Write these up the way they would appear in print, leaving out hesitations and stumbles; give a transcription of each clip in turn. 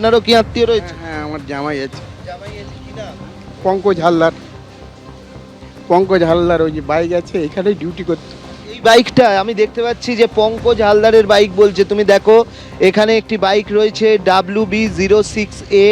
আপনারও কি আত্মীয় রয়েছে? হ্যাঁ, আমার জামাই আছে। জামাই আছে কি নাম? পঙ্কজ হালদার। পঙ্কজ হালদার ওই যে বাইক আছে এখানেই ডিউটি করতো। এই বাইকটা আমি দেখতে পাচ্ছি যে পঙ্কজ হালদারের বাইক বলছে, তুমি দেখো এখানে একটি বাইক রয়েছে WB06A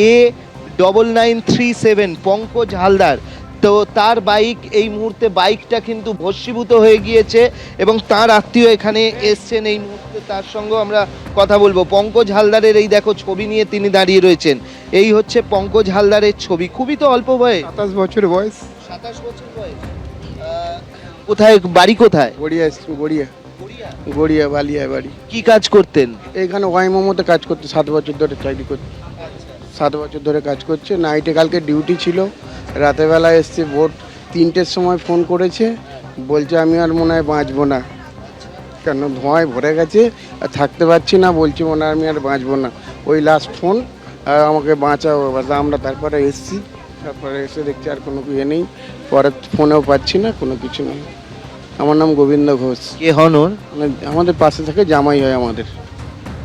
A9937 পঙ্কজ হালদার। তো তার বাইক এই মুহূর্তে বাইকটা কিন্তু ভস্মীভূত হয়ে গিয়েছে এবং তার আত্মীয় এখানে এসছেন এই মুহূর্তে, তার সঙ্গে আমরা কথা বলবো। পঙ্কজ হালদারের এই দেখো ছবি নিয়ে তিনি দাঁড়িয়ে রয়েছেন। এই হচ্ছে পঙ্কজ হালদারের ছবি, খুবই তো অল্প বয়স, 27 বছর বয়স। 27 বছর বয়স। কোথায় বাড়ি, কোথায়? গড়িয়া গড়িয়া গড়িয়া বালিয়া বাড়ি। কি কাজ করতেন? এখানে ওয়াইমোমোতে কাজ করতে 7 বছর ধরে চাকরি করতে। 7 বছর ধরে কাজ করছে। নাইটে কালকে ডিউটি ছিল, রাতের বেলা এসছে ভোর 3টের সময় ফোন করেছে, বলছে আমি আর মনে হয় বাঁচবো না, কেন ধোঁয়ায় ভরে গেছে আর থাকতে পারছি না, বলছি মনে হয় আমি আর বাঁচবো না। ওই লাস্ট ফোন, আর আমাকে বাঁচাও। আমরা তারপরে এসছি, তারপরে এসে দেখছি আর কোনো ইয়ে নেই, পরে ফোনেও পাচ্ছি না, কোনো কিছু নেই। আমার নাম গোবিন্দ ঘোষ। কে হন ওর? মানে আমাদের পাশে থেকে জামাই হয় আমাদের।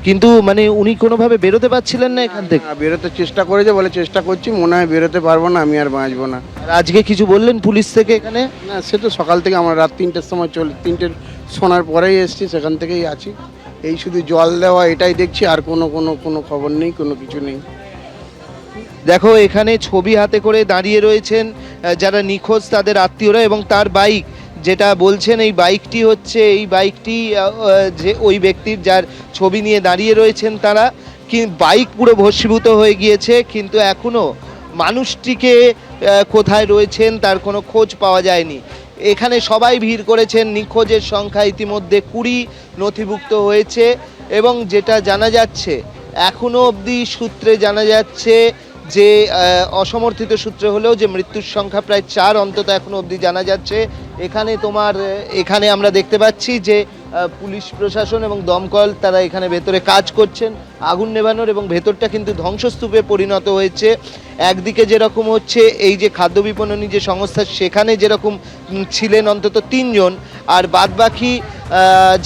কিন্তু মানে উনি কোনোভাবে বেরোতে পারছিলেন না এখান থেকে? বেরোতে চেষ্টা করেছে, বলে চেষ্টা করছি, মনে হয় বেরোতে পারবো না, আমি আর বাঁচবো না। আর আজকে কিছু বললেন পুলিশ থেকে এখানে? না, সে তো সকাল থেকে, আমরা রাত 3টের সময় 3টের শোনার পরেই এসেছি, সেখান থেকেই আছি। এই শুধু জল দেওয়া এটাই দেখছি, আর কোনো খবর নেই, কোনো কিছু নেই। দেখো এখানে ছবি হাতে করে দাঁড়িয়ে রয়েছেন যারা নিখোঁজ তাদের আত্মীয়রা, এবং তার বাইক যেটা বলছেন এই বাইকটি হচ্ছে এই বাইকটি যে ওই ব্যক্তির যার ছবি নিয়ে দাঁড়িয়ে রয়েছেন তারা, কি বাইক পুরো ভস্মীভূত হয়ে গিয়েছে, কিন্তু এখনো মানুষটিকে কোথায় রয়েছেন তার কোনো খোঁজ পাওয়া যায়নি। এখানে সবাই ভিড় করেছেন, নিখোঁজের সংখ্যা ইতিমধ্যে 20 নথিভুক্ত হয়েছে এবং যেটা জানা যাচ্ছে এখনো অবধি সূত্রে জানা যাচ্ছে যে অসমর্থিত সূত্রে হলেও যে মৃত্যুর সংখ্যা প্রায় 4 অন্তত এখনো অবধি জানা যাচ্ছে। এখানে এখানে আমরা দেখতে পাচ্ছি যে পুলিশ প্রশাসন এবং দমকল তারা এখানে ভেতরে কাজ করছেন আগুন নেভানোর, এবং ভেতরটা কিন্তু ধ্বংসস্তূপে পরিণত হয়েছে। একদিকে যেরকম হচ্ছে এই যে খাদ্য বিপণনী যে সংস্থা সেখানে যেরকম ছিলেন অন্তত 3 জন, আর বাদবাকি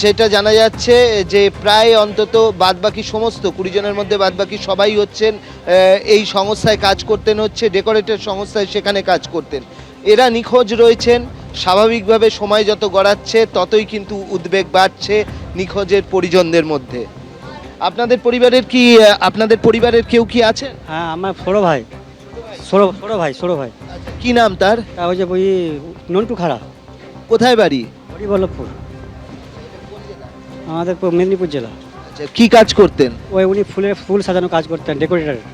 যেটা জানা যাচ্ছে যে প্রায় অন্তত বাদবাকি সমস্ত 20 জনের মধ্যে বাদবাকি সবাই হচ্ছেন এই সংস্থায় কাজ করতেন, হচ্ছে ডেকোরেটর সংস্থায়, সেখানে কাজ করতেন। এরা নিখোঁজ রয়েছেন। স্বাভাবিকভাবে সময় যত গড়াচ্ছে ততই কিন্তু উদ্বেগ বাড়ছে নিখোঁজের পরিজনদের মধ্যে। আপনাদের পরিবারের কেউ কি আছেন? হ্যাঁ, আমার ছোটো ভাই। কি নাম তার? তা ওই যে ওই নন্টু খাড়া, কোথায় বাড়ি? হরিবল্লভপুর, আমাদের মেদিনীপুর জেলা। আচ্ছা, কি কাজ করতেন? উনি ফুল সাজানো কাজ করতেন, ডেকোরেটারের।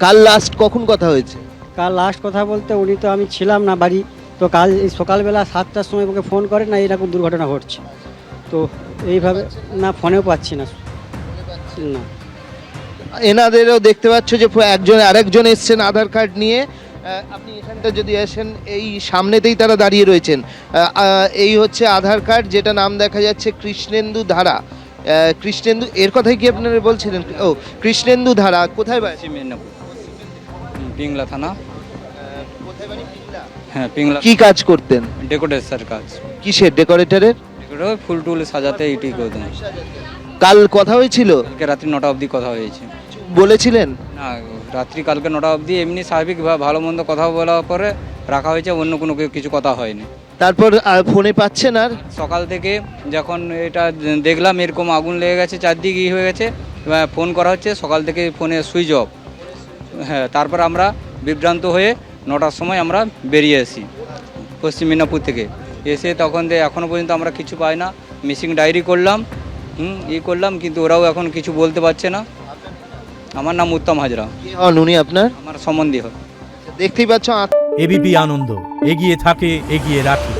কাল লাস্ট কখন কথা হয়েছে? কাল লাস্ট কথা বলতে উনি তো, আমি ছিলাম না বাড়ি, তো কাল এই সকালবেলা 7টার সময় ওকে ফোন করে না এরকম দুর্ঘটনা ঘটছে, তো এইভাবে না ফোনেও পাচ্ছি না। না, এনাদেরও দেখতে পাচ্ছ যে আরেকজন এসছেন আধার কার্ড নিয়ে। আপনি এখানটা যদি আসেন, এই সামনেতেই তারা দাঁড়িয়ে রয়েছেন। এই হচ্ছে আধার কার্ড, যেটা নাম দেখা যাচ্ছে কৃষ্ণেন্দু ধারা। কৃষ্ণেন্দু, এর কথাই কি আপনারা বলছিলেন? ও, কৃষ্ণেন্দু ধারা কোথায় বাড়ি? মেদিনীপুর, পিংলা থানা। কোথায় বাড়ি? পিংলা। হ্যাঁ, পিংলা। কি কাজ করতেন? ডেকোরেটর কাজ। কিসের ডেকোরেটরের? ডেকোরেটর ফুল টুল সাজাতে ইটি করে দেন। কাল কথা হয়েছিল? কালকে রাত্রি 9টা অবধি কথা হয়েছে। বলেছিলেন? না, রাত্রি কালকে 9টা অবধি এমনি স্বাভাবিক ভালো মন্দ কথা বলার পরে রাখা হয়েছে, অন্য কোনো কিছু কথা হয়নি। তারপর ফোনে পাচ্ছেন? আর সকাল থেকে যখন এটা দেখলাম এরকম আগুন লেগে গেছে, চারদিকে হয়ে গেছে, ফোন করা হচ্ছে, সকাল থেকে ফোনে সুইচ অফ। হ্যাঁ, তারপর আমরা বিভ্রান্ত হয়ে 9টার সময় আমরা বেরিয়ে আসি পশ্চিম মেদিনীপুর থেকে। এসে তখন এখনও পর্যন্ত আমরা কিছু পাই না। মিসিং ডায়েরি করলাম, করলাম, কিন্তু ওরাও এখন কিছু বলতে পারছে না। আমার নাম উত্তম হাজরা। উনি আপনার? আমার সম্বন্ধী হয়। দেখতেই পাচ্ছ। এবিপি আনন্দ, এগিয়ে থাকে, এগিয়ে রাখে।